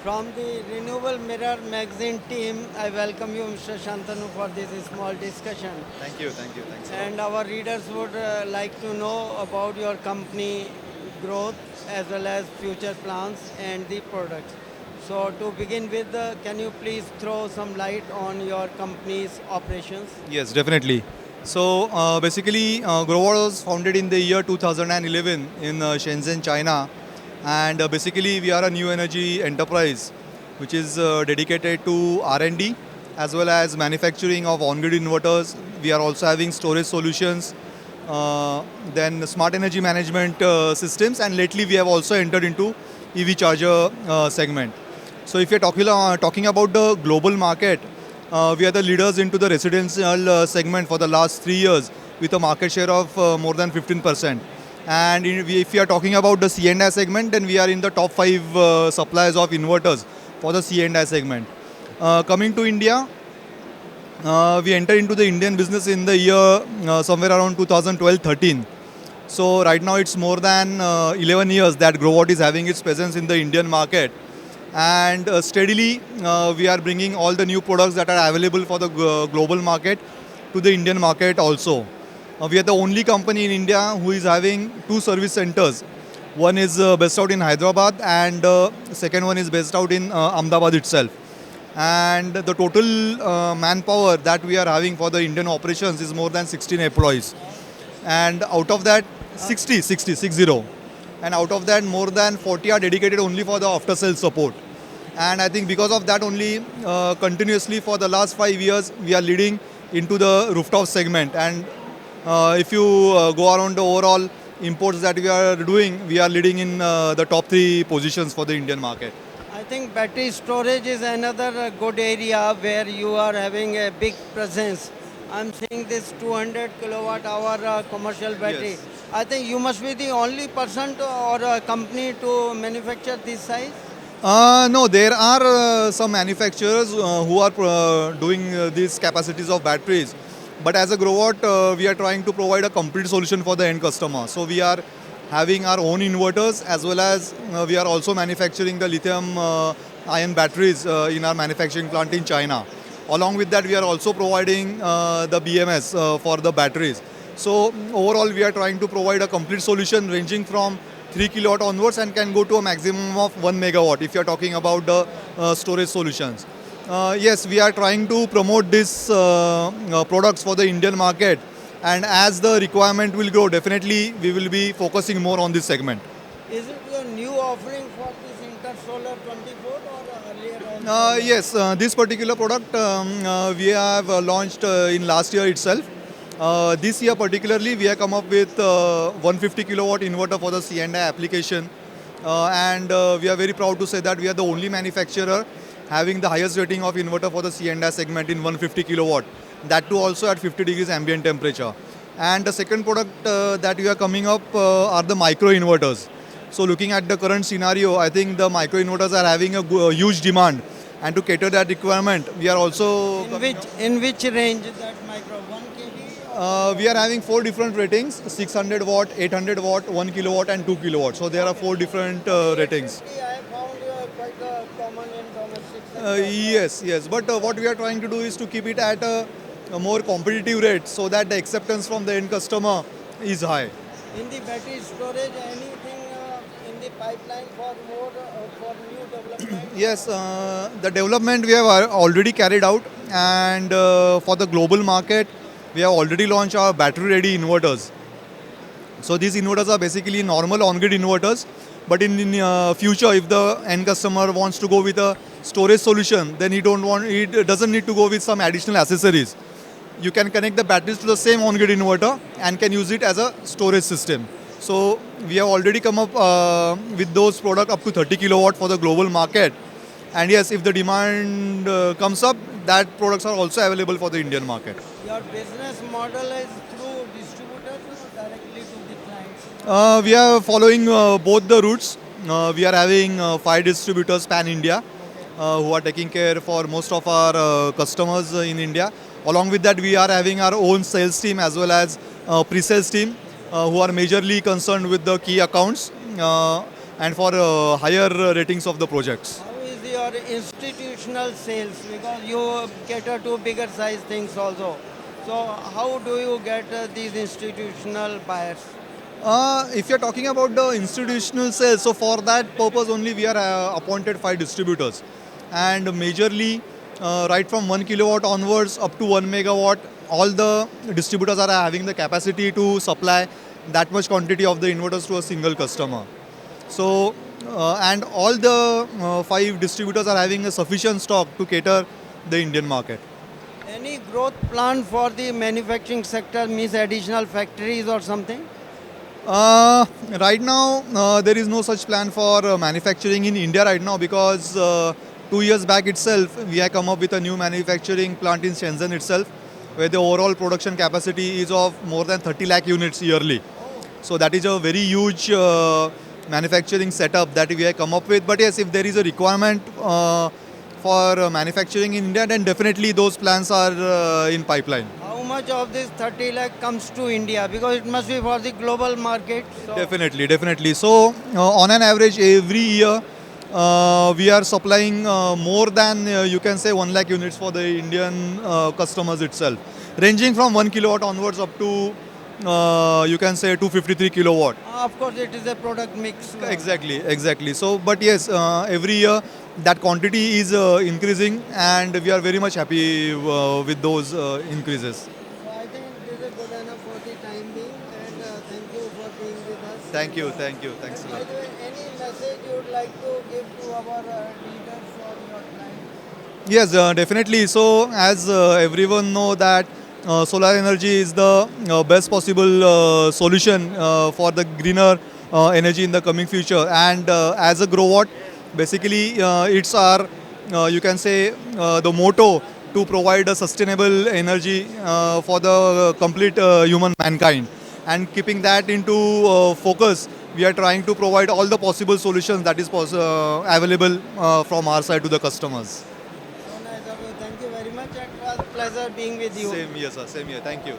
From the Renewable Mirror magazine team, I welcome you, Mr. Shantanu, for this small discussion. Thank you, thank you, thanks a lot. And our readers would like to know about your company growth as well as future plans and the products. So, to begin with, can you please throw some light on your company's operations? Yes, definitely. So basically, Growatt was founded in the year 2011 in Shenzhen, China, and basically we are a new energy enterprise, which is dedicated to R&D as well as manufacturing of on-grid inverters. We are also having storage solutions, then smart energy management systems, and lately we have also entered into EV charger segment. So if you're talking about the global market, we are the leaders into the residential segment for the last 3 years with a market share of more than 15%. And if we are talking about the C&I segment, then we are in the top 5 suppliers of inverters for the C&I segment. Coming to India, we entered into the Indian business in the year somewhere around 2012-13. So right now it's more than 11 years that Growatt is having its presence in the Indian market. And steadily we are bringing all the new products that are available for the global market to the Indian market also. We are the only company in India who is having 2 service centers. One is based out in Hyderabad, and second one is based out in Ahmedabad itself. And the total manpower that we are having for the Indian operations is more than 16 employees. And out of that, 60. And out of that, more than 40 are dedicated only for the after sales support. And I think because of that only, continuously for the last 5 years, we are leading into the rooftop segment. And if you go around the overall imports that we are doing, we are leading in the top 3 positions for the Indian market. I think battery storage is another good area where you are having a big presence. I'm seeing this 200 kilowatt hour commercial battery. Yes. I think you must be the only person or company to manufacture this size. No, there are some manufacturers who are doing these capacities of batteries. But as a Growatt, we are trying to provide a complete solution for the end customer. So we are having our own inverters, as well as we are also manufacturing the lithium ion batteries in our manufacturing plant in China. Along with that, we are also providing the BMS for the batteries. So overall, we are trying to provide a complete solution ranging from 3 kilowatt onwards and can go to a maximum of 1 megawatt if you are talking about the storage solutions. Yes, we are trying to promote these products for the Indian market, and as the requirement will grow, definitely we will be focusing more on this segment. Is it your new offering for this Intersolar 24 or earlier on? Yes, this particular product we have launched in last year itself. This year particularly, we have come up with 150 kilowatt inverter for the C&I application, and we are very proud to say that we are the only manufacturer having the highest rating of inverter for the C&I segment in 150 kilowatt. That too also at 50 degrees ambient temperature. And the second product that we are coming up are the micro inverters. So looking at the current scenario, I think the micro inverters are having a huge demand, and to cater that requirement, we are also In which range that micro 1 kV? we are having 4 different ratings: 600 watt, 800 watt, 1 kilowatt, and 2 kilowatt. So there are 4 different ratings. I have found quite common in domestic Yes. But what we are trying to do is to keep it at a more competitive rate so that the acceptance from the end customer is high. In the battery storage, anything in the pipeline for more for new development? Yes, the development we have already carried out, and for the global market, we have already launched our battery-ready inverters. So these inverters are basically normal on-grid inverters, but in future, if the end customer wants to go with a storage solution, then he doesn't need to go with some additional accessories. You can connect the batteries to the same on-grid inverter and can use it as a storage system. So we have already come up with those products up to 30 kilowatt for the global market. And yes, if the demand comes up, that products are also available for the Indian market. Your business model is through distributors or directly to the clients? We are following both the routes. We are having 5 distributors pan-India who are taking care for most of our customers in India. Along with that, we are having our own sales team as well as pre-sales team who are majorly concerned with the key accounts and for higher ratings of the projects. How is your your institutional sales, because you cater to bigger size things also. So how do you get these institutional buyers? If you're talking about the institutional sales, so for that purpose only we are appointed 5 distributors, and majorly right from 1 kilowatt onwards up to 1 megawatt, all the distributors are having the capacity to supply that much quantity of the inverters to a single customer. So and all the 5 distributors are having a sufficient stock to cater the Indian market. Any growth plan for the manufacturing sector, means additional factories or something? Right now, there is no such plan for manufacturing in India right now, because 2 years back itself, we have come up with a new manufacturing plant in Shenzhen itself, where the overall production capacity is of more than 30 lakh units yearly. So that is a very huge manufacturing setup that we have come up with. But yes, if there is a requirement for manufacturing in India, then definitely those plans are in pipeline. How much of this 30 lakh comes to India? Because it must be for the global market. So Definitely, definitely. So, on an average, every year we are supplying more than you can say 1 lakh units for the Indian customers itself, ranging from 1 kilowatt onwards up to you can say 253 kilowatt. of course, it is a product mix. Exactly, exactly. So, but yes, every year that quantity is increasing, and we are very much happy with those increases. So I think this is good enough for the time being, and thank you for being with us. Thank you, thank you, thanks a By lot. the way, any message you would like to give to our readers or your clients? Yes, definitely. So, as everyone know that solar energy is the best possible solution for the greener energy in the coming future. And as a Growatt, basically it's our you can say the motto to provide a sustainable energy for the complete human mankind. And keeping that into focus, we are trying to provide all the possible solutions that is available from our side to the customers. So nice of you. Thank you very much. It was a pleasure being with you. Same here, sir. Same here. Thank you.